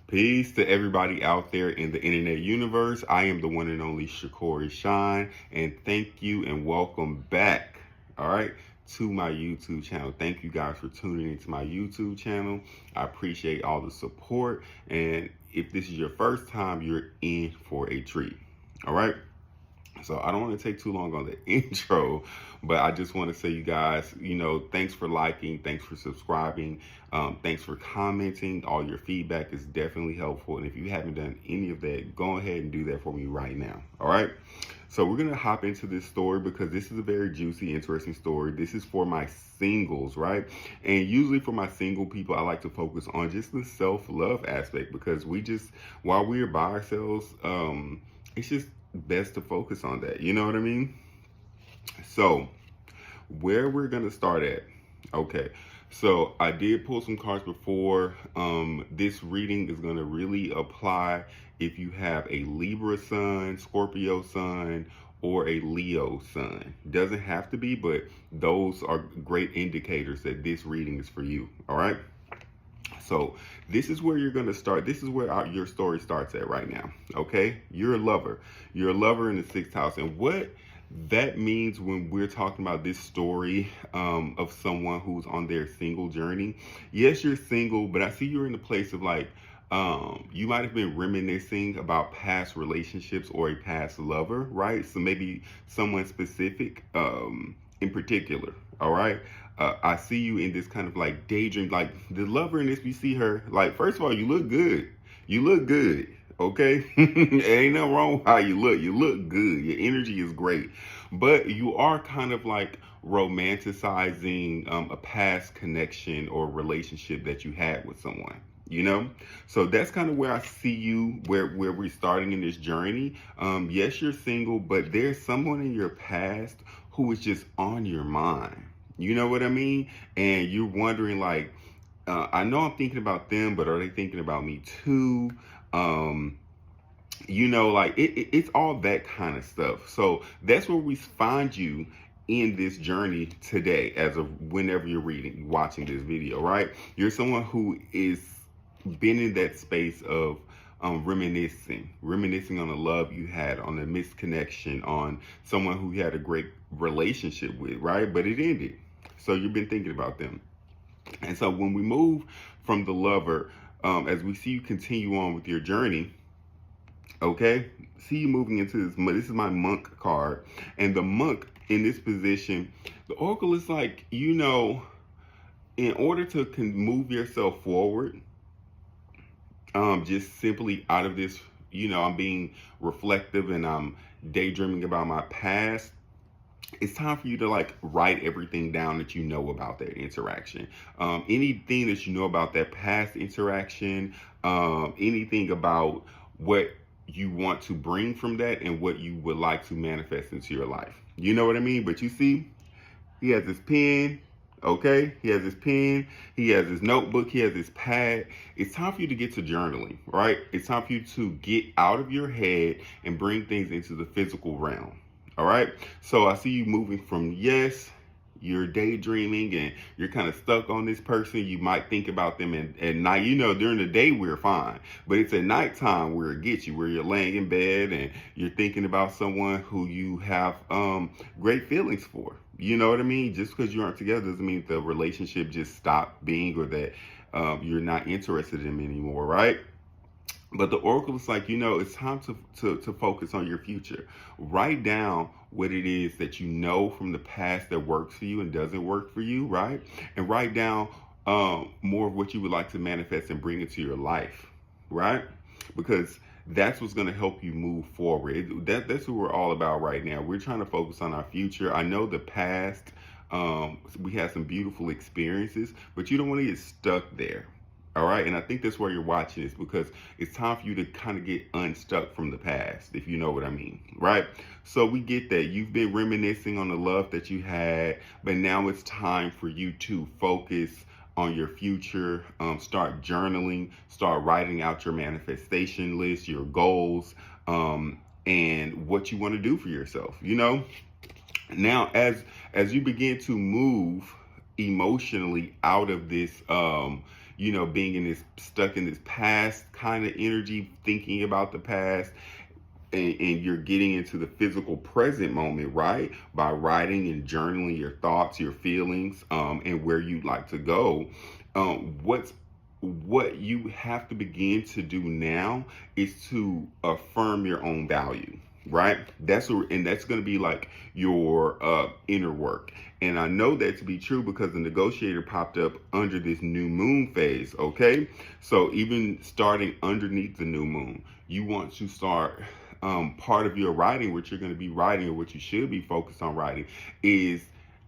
Peace to everybody out there in the internet universe. I am the one and only Shakori Shine, and thank you and welcome back, all right, to my YouTube channel. Thank you guys for tuning into my YouTube channel. I appreciate all the support, and if this is your first time, you're in for a treat, all right? So I don't want to take too long on the intro, but I just want to say, you guys, thanks for liking, thanks for subscribing, thanks for commenting. All your feedback is definitely helpful. And if you haven't done any of that, go ahead and do that for me right now. All right. So we're going to hop into this story because this is a very juicy, interesting story. This is for my singles, right? And usually for my single people, I like to focus on just the self-love aspect because while we're by ourselves, it's just best to focus on that. You know what I mean? So where we're going to start at. Okay. So I did pull some cards before. This reading is going to really apply if you have a Libra sun, Scorpio sun, or a Leo sun. Doesn't have to be, but those are great indicators that this reading is for you. All right. So this is where you're going to start. This is where your story starts at right now. Okay. You're a lover. You're a lover in the sixth house. And what that means when we're talking about this story of someone who's on their single journey. Yes, you're single, but I see you're in the place of like, you might have been reminiscing about past relationships or a past lover, right? So maybe someone specific in particular, all right? I see you in this kind of like daydream, like the lover in this, we see her, like, first of all, you look good. You look good. Okay, ain't nothing wrong with how you look. You look good. Your energy is great, but you are kind of like romanticizing a past connection or relationship that you had with someone. So that's kind of where I see you, where we're starting in this journey. Yes, you're single, but there's someone in your past who is just on your mind. You know what I mean? And you're wondering like, I know I'm thinking about them, but are they thinking about me too? Like it's all that kind of stuff. So that's where we find you in this journey today, as of whenever you're watching this video, right? You're someone who is been in that space of reminiscing on the love you had, on the misconnection, on someone who you had a great relationship with, right? But it ended. So you've been thinking about them. And so when we move from the lover, as we see you continue on with your journey, okay, see you moving into this is my monk card. And the monk in this position, the oracle is like, in order to move yourself forward, just simply out of this, I'm being reflective and I'm daydreaming about my past. It's time for you to like write everything down that you know about that interaction. Anything that you know about that past interaction, anything about what you want to bring from that and what you would like to manifest into your life. You know what I mean? But you see, he has his pen. Okay, he has his pen, he has his notebook, he has his pad. It's time for you to get to journaling, right? It's time for you to get out of your head and bring things into the physical realm. All right. So I see you moving from, yes, you're daydreaming and you're kind of stuck on this person. You might think about them at night. During the day, we're fine. But it's at nighttime where it gets you, where you're laying in bed and you're thinking about someone who you have great feelings for. You know what I mean? Just because you aren't together doesn't mean the relationship just stopped being or that you're not interested in them anymore, right? But the oracle is like, it's time to focus on your future. Write down what it is that you know from the past that works for you and doesn't work for you, right? And write down more of what you would like to manifest and bring into your life, right? Because that's what's going to help you move forward. That's what we're all about right now. We're trying to focus on our future. I know the past, we had some beautiful experiences, but you don't want to get stuck there. All right. And I think that's why you're watching this, because it's time for you to kind of get unstuck from the past, if you know what I mean. Right. So we get that you've been reminiscing on the love that you had, but now it's time for you to focus on your future. Start journaling, start writing out your manifestation list, your goals, and what you want to do for yourself. Now, as you begin to move emotionally out of this, being in this stuck in this past kind of energy, thinking about the past, and you're getting into the physical present moment, right? By writing and journaling your thoughts, your feelings, and where you'd like to go. What you have to begin to do now is to affirm your own value, right? And that's going to be like your inner work. And I know that to be true because the negotiator popped up under this new moon phase. Okay, so even starting underneath the new moon, you want to start, part of your writing, what you're going to be writing or what you should be focused on writing, is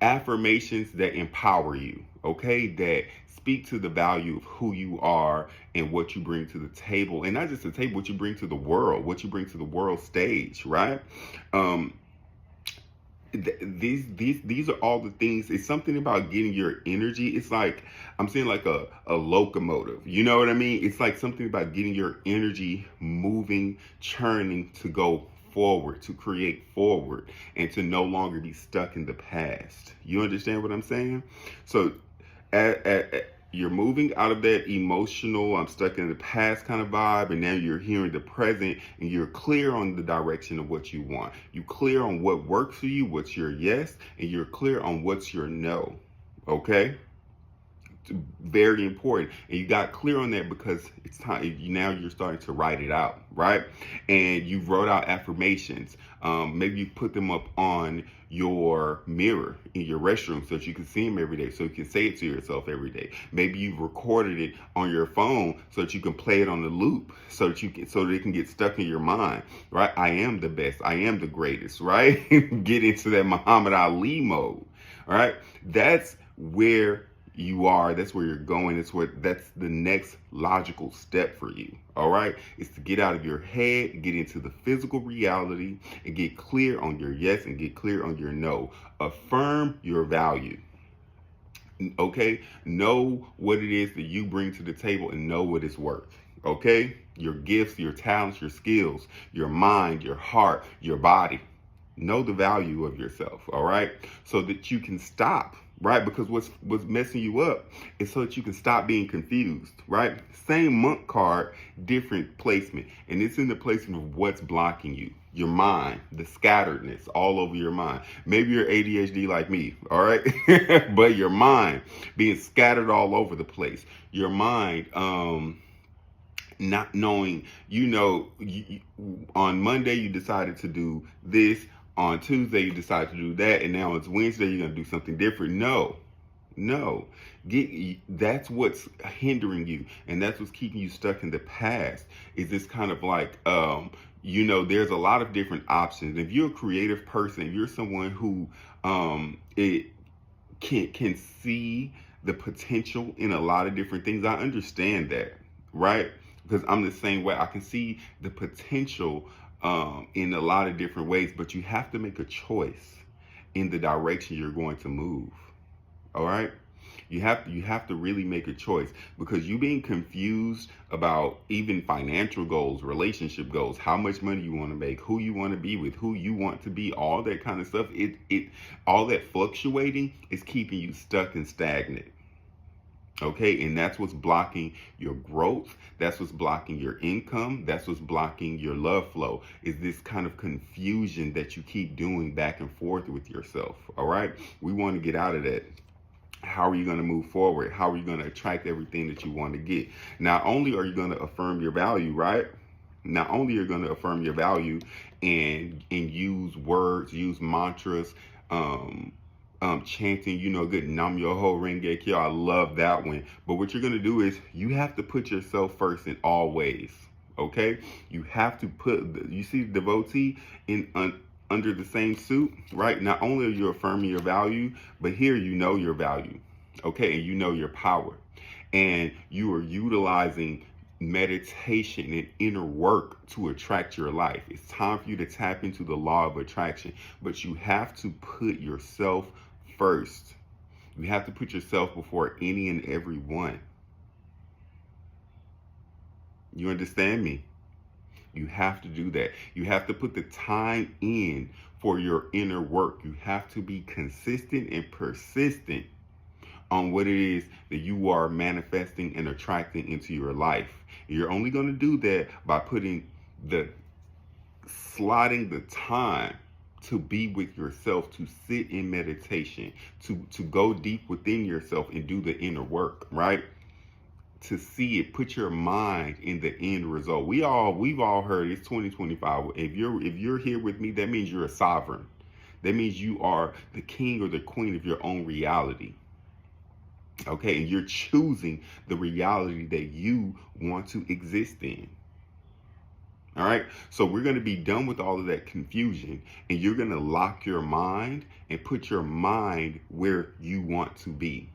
affirmations that empower you, okay, that speak to the value of who you are and what you bring to the table, and not just the table, what you bring to the world, what you bring to the world stage, right? um these are all the things. It's something about getting your energy. It's like, I'm saying, like a locomotive, you know what I mean? It's like something about getting your energy moving, churning, to go forward, to create forward, and to no longer be stuck in the past. You understand what I'm saying? So you're moving out of that emotional, I'm stuck in the past kind of vibe, and now you're here in the present, and you're clear on the direction of what you want. You're clear on what works for you, what's your yes, and you're clear on what's your no. Okay? Very important, and you got clear on that because it's time. Now you're starting to write it out, right? And you wrote out affirmations. Maybe you put them up on your mirror in your restroom so that you can see them every day, so you can say it to yourself every day. Maybe you've recorded it on your phone so that you can play it on the loop, so that it can get stuck in your mind, right? I am the best, I am the greatest, right? Get into that Muhammad Ali mode. All right, that's where you are, that's where you're going, that's the next logical step for you. All right, is to get out of your head, get into the physical reality, and get clear on your yes and get clear on your no. Affirm your value. Okay, know what it is that you bring to the table and know what it's worth. Okay, your gifts, your talents, your skills, your mind, your heart, your body. Know the value of yourself, all right? So that you can stop, right? Because what's messing you up is so that you can stop being confused, right? Same monk card, different placement. And it's in the placement of what's blocking you. Your mind, the scatteredness all over your mind. Maybe you're ADHD like me, all right? But your mind being scattered all over the place. Your mind, not knowing, on Monday you decided to do this, on Tuesday you decided to do that, and now it's Wednesday, you're going to do something different. No. That's what's hindering you, and that's what's keeping you stuck in the past, is this kind of like, there's a lot of different options. If you're a creative person, if you're someone who it can see the potential in a lot of different things, I understand that, right? Because I'm the same way. I can see the potential in a lot of different ways, but you have to make a choice in the direction you're going to move. All right? You have to really make a choice, because you being confused about even financial goals, relationship goals, how much money you want to make, who you want to be with, who you want to be, all that kind of stuff, all that fluctuating is keeping you stuck and stagnant. Okay, and that's what's blocking your growth. That's what's blocking your income. That's what's blocking your love flow, is this kind of confusion that you keep doing back and forth with yourself. All right, we want to get out of that. How are you going to move forward? How are you going to attract everything that you want to get? Not only are you going to affirm your value, right? Not only are you going to affirm your value and use words, use mantras, chanting, good Nam Yoho Renge Kyo. I love that one. But what you're going to do is you have to put yourself first in all ways. Okay? You have to you see the devotee under the same suit, right? Not only are you affirming your value, but here you know your value. Okay? And you know your power. And you are utilizing meditation and inner work to attract your life. It's time for you to tap into the law of attraction, but you have to put yourself first. You have to put yourself before any and every one. You understand me? You have to do that. You have to put the time in for your inner work. You have to be consistent and persistent on what it is that you are manifesting and attracting into your life. You're only going to do that by slotting the time to be with yourself, to sit in meditation, to go deep within yourself and do the inner work, right? To see it, put your mind in the end result. We've all heard it's 2025. If you're here with me, that means you're a sovereign. That means you are the king or the queen of your own reality. Okay, and you're choosing the reality that you want to exist in. All right, so we're going to be done with all of that confusion, and you're going to lock your mind and put your mind where you want to be.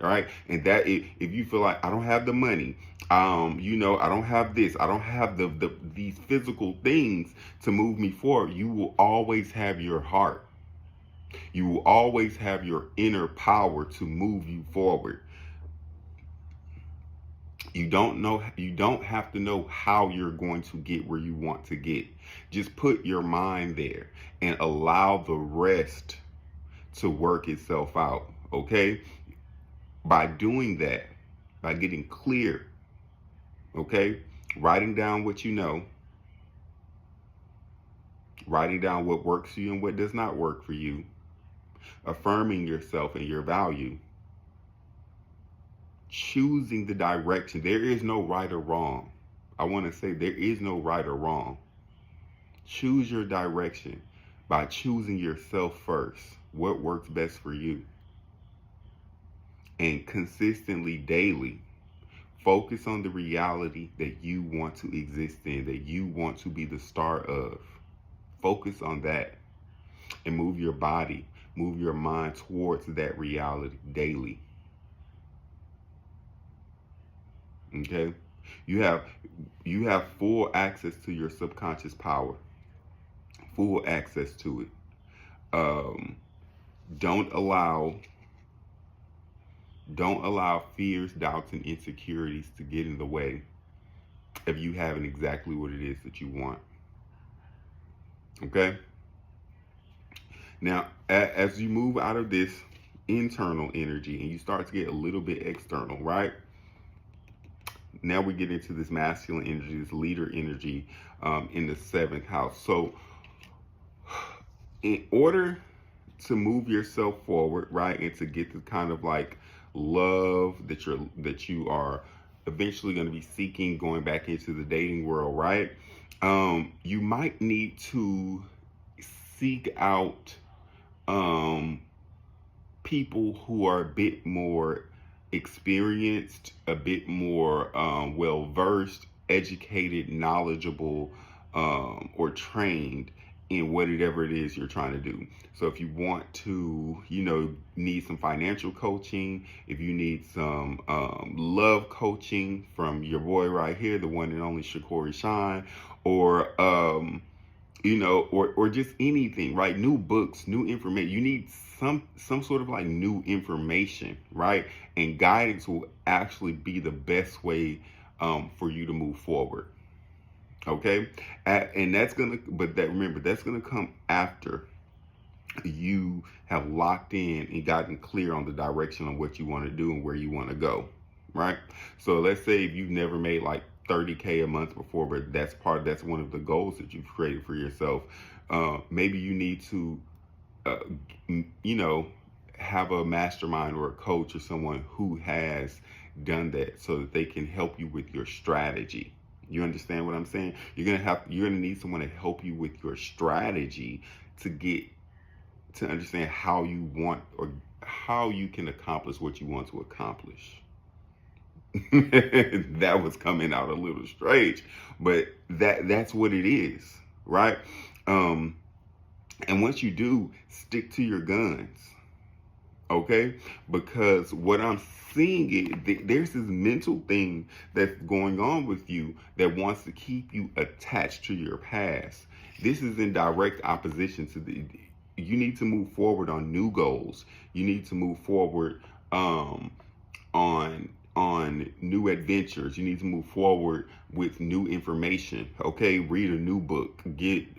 All right, and that if you feel like I don't have the money, I don't have this, I don't have these physical things to move me forward, you will always have your heart. You will always have your inner power to move you forward. You don't have to know how you're going to get where you want to get. Just put your mind there and allow the rest to work itself out, okay? By doing that, by getting clear, okay? Writing down what you know, writing down what works for you and what does not work for you, affirming yourself and your value, choosing the direction. There is no right or wrong. I want to say there is no right or wrong. Choose your direction by choosing yourself first. What works best for you? And consistently, daily, focus on the reality that you want to exist in, that you want to be the star of. Focus on that and move your body, move your mind towards that reality daily. Okay? You have full access to your subconscious power. Full access to it. Don't allow fears, doubts, and insecurities to get in the way of you having exactly what it is that you want. Okay? Now, as you move out of this internal energy and you start to get a little bit external, right? Now we get into this masculine energy, this leader energy in the 7th house. So in order to move yourself forward, right, and to get the kind of like love that you are eventually going to be seeking, going back into the dating world, right? You might need to seek out people who are a bit more experienced, a bit more well-versed, educated, knowledgeable, or trained in whatever it is you're trying to do. So if you want to, need some financial coaching, if you need some love coaching from your boy right here, the one and only Shakori Shine, or or just anything, right? New books, new information. You need some sort of like new information, right? And guidance will actually be the best way for you to move forward. Okay, and remember, that's gonna come after you have locked in and gotten clear on the direction on what you want to do and where you want to go, right? So let's say if you've never made like 30K a month before, but that's one of the goals that you've created for yourself. Maybe you need to, have a mastermind or a coach or someone who has done that so that they can help you with your strategy. You understand what I'm saying? You're gonna need someone to help you with your strategy to understand how you want or how you can accomplish what you want to accomplish. That was coming out a little strange, but that's what it is, right? And once you do, stick to your guns, okay? Because what I'm seeing is there's this mental thing that's going on with you that wants to keep you attached to your past. This is in direct opposition to you need to move forward on new goals. You need to move forward on new adventures. You need to move forward with new information. Okay, read a new book,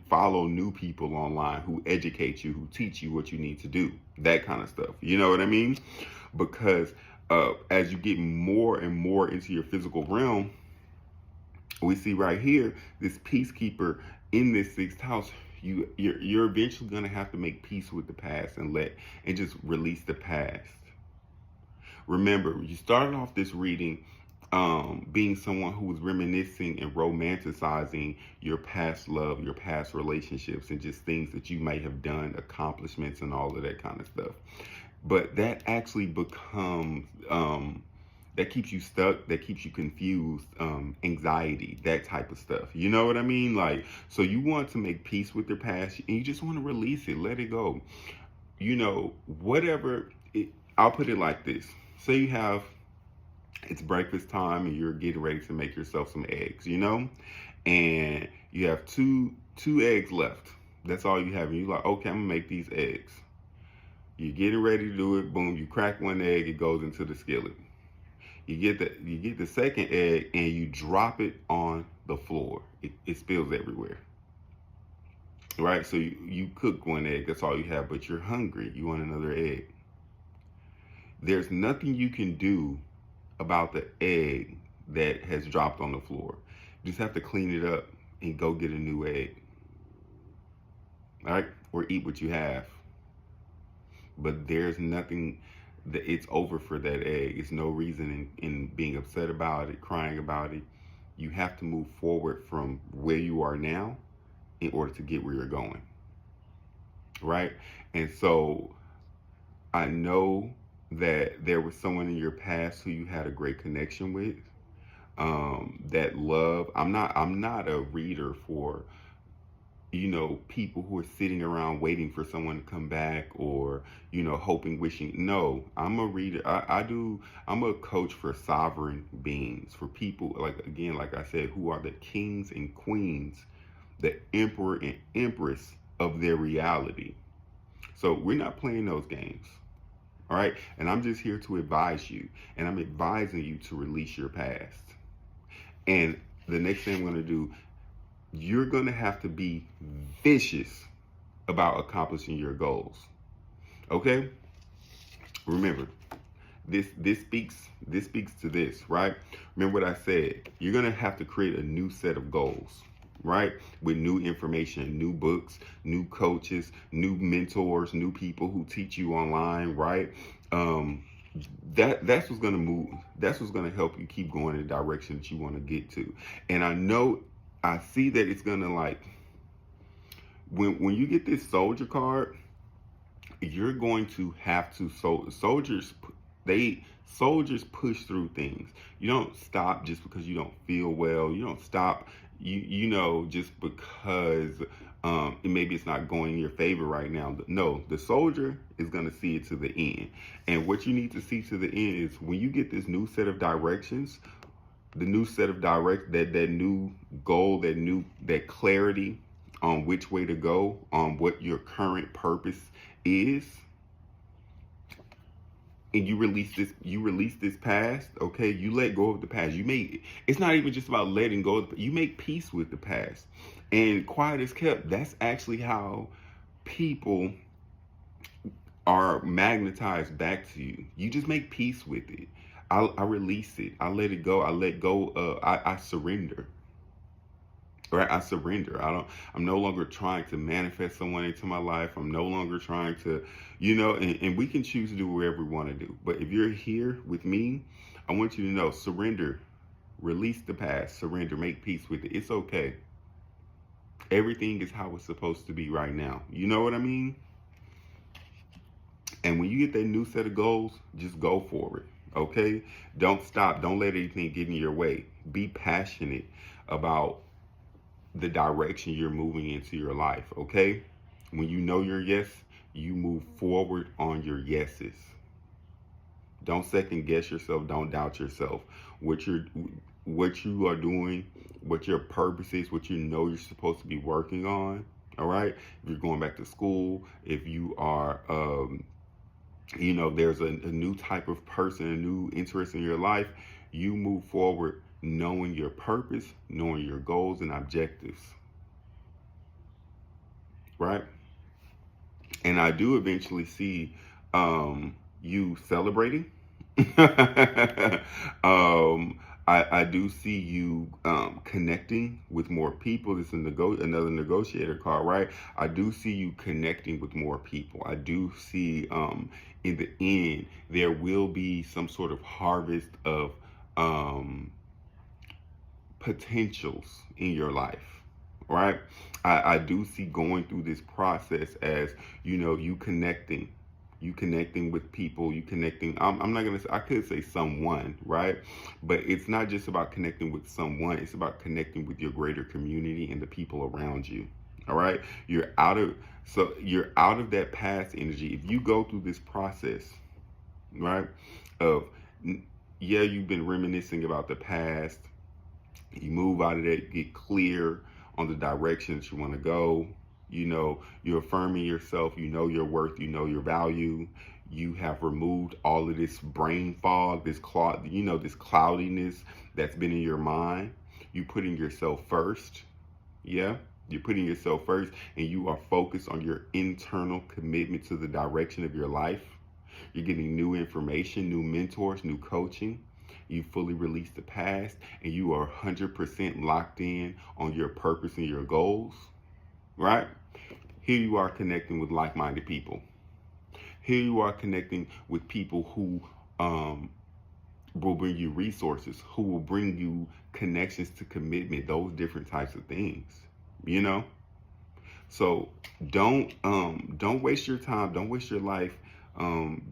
follow new people online who educate you, who teach you what you need to do, that kind of stuff. You know what I mean? because as you get more and more into your physical realm, we see right here this peacekeeper in this sixth house. You're eventually going to have to make peace with the past and just release the past. Remember, you started off this reading being someone who was reminiscing and romanticizing your past love, your past relationships, and just things that you might have done, accomplishments, and all of that kind of stuff. But that actually becomes that keeps you stuck, that keeps you confused, anxiety, that type of stuff. You know what I mean? Like, so you want to make peace with your past, and you just want to release it, let it go. You know, whatever. I'll put it like this: say you have, it's breakfast time and you're getting ready to make yourself some eggs, you know, and you have two eggs left. That's all you have, and you're like, okay, I'm gonna make these eggs. You're getting ready to do it. Boom! You crack one egg, it goes into the skillet. You get the second egg and you drop it on the floor. It spills everywhere. Right? So you cook one egg, that's all you have, but you're hungry. You want another egg. There's nothing you can do about the egg that has dropped on the floor. You just have to clean it up and go get a new egg. All right? Or eat what you have. But there's nothing that it's over for that egg. It's no reason in being upset about it, crying about it. You have to move forward from where you are now in order to get where you're going. Right? And so I know that there was someone in your past who you had a great connection with. That love. I'm not a reader for, you know, people who are sitting around waiting for someone to come back, or, you know, hoping, wishing. No, I'm a reader. I'm a coach for sovereign beings, for people, like, again, like I said, who are the kings and queens, the emperor and empress of their reality. So we're not playing those games. All right. And I'm just here to advise you, and I'm advising you to release your past. And the next thing I'm going to do, you're going to have to be vicious about accomplishing your goals. Okay? Remember, this speaks to this, right? Remember what I said. You're going to have to create a new set of goals, right? With new information, new books, new coaches, new mentors, new people who teach you online, right? That's what's going to move. That's what's going to help you keep going in the direction that you want to get to. And I see that it's going to, like, when you get this soldier card, you're going to have to, soldiers push through things. You don't stop just because you don't feel well. You don't stop, you know, just because maybe it's not going in your favor right now. No, the soldier is going to see it to the end. And what you need to see to the end is when you get this new set of directions, the new set of that new goal, that clarity on which way to go, on what your current purpose is, and you release this past. Okay, you let go of the past. It's not even just about letting go. You make peace with the past, and quiet is kept. That's actually how people are magnetized back to you. You just make peace with it. I release it. I let it go. I let go. I surrender. Right? I surrender. I'm no longer trying to manifest someone into my life. I'm no longer trying to, you know, and we can choose to do whatever we want to do. But if you're here with me, I want you to know, surrender, release the past, surrender, make peace with it. It's okay. Everything is how it's supposed to be right now. You know what I mean? And when you get that new set of goals, just go for it. Okay? Don't stop. Don't let anything get in your way. Be passionate about the direction you're moving into your life. Okay? When you know your yes, you move forward on your yeses. Don't second guess yourself. Don't doubt yourself. What you are doing, what your purpose is, what you know you're supposed to be working on. All right? If you're going back to school, if you are you know, there's a new type of person, a new interest in your life, you move forward knowing your purpose, knowing your goals and objectives. Right? And I do eventually see you celebrating. I do see you connecting with more people. This is another negotiator card, right? I do see you connecting with more people. I do see in the end there will be some sort of harvest of um, potentials in your life, right? I do see going through this process as you connecting with people, you connecting. I'm not gonna say, I could say someone, right? But it's not just about connecting with someone, it's about connecting with your greater community and the people around you. All right, you're out of that past energy. If you go through this process, right, of yeah, you've been reminiscing about the past, you move out of that, get clear on the directions you want to go. You're affirming yourself, you know your worth, you know your value. You have removed all of this brain fog, this cloudiness that's been in your mind. You putting yourself first. Yeah, you're putting yourself first, and you are focused on your internal commitment to the direction of your life. You're getting new information, new mentors, new coaching. You fully release the past, and you are 100% locked in on your purpose and your goals, right? Here you are connecting with like-minded people. Here you are connecting with people who will bring you resources, who will bring you connections to commitment, those different types of things, you know? So don't waste your time. Don't waste your life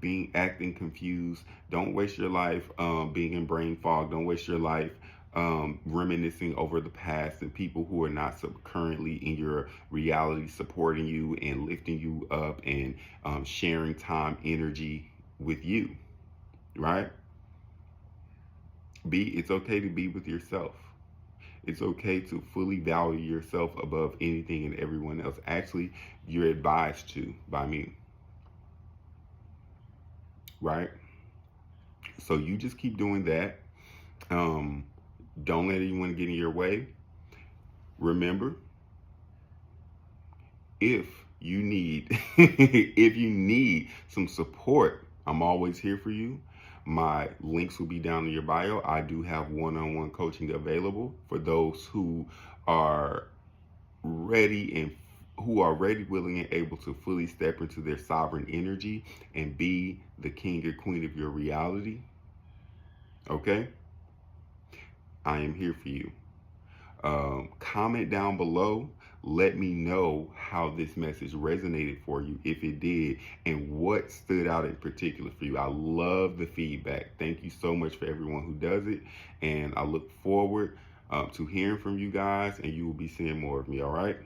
being acting confused. Don't waste your life being in brain fog. Don't waste your life reminiscing over the past and people who are not currently in your reality supporting you and lifting you up and sharing time, energy with you. Right? It's okay to be with yourself. It's okay to fully value yourself above anything and everyone else. Actually, you're advised to by me, right? So you just keep doing that. Um, don't let anyone get in your way. Remember, if you need if you need some support, I'm always here for you. My links will be down in your bio. I do have one-on-one coaching available for those who are ready and who are ready, willing, and able to fully step into their sovereign energy and be the king or queen of your reality. Okay? I am here for you. Comment down below. Let me know how this message resonated for you, if it did, and what stood out in particular for you. I love the feedback. Thank you so much for everyone who does it, and I look forward to hearing from you guys, and you will be seeing more of me, all right?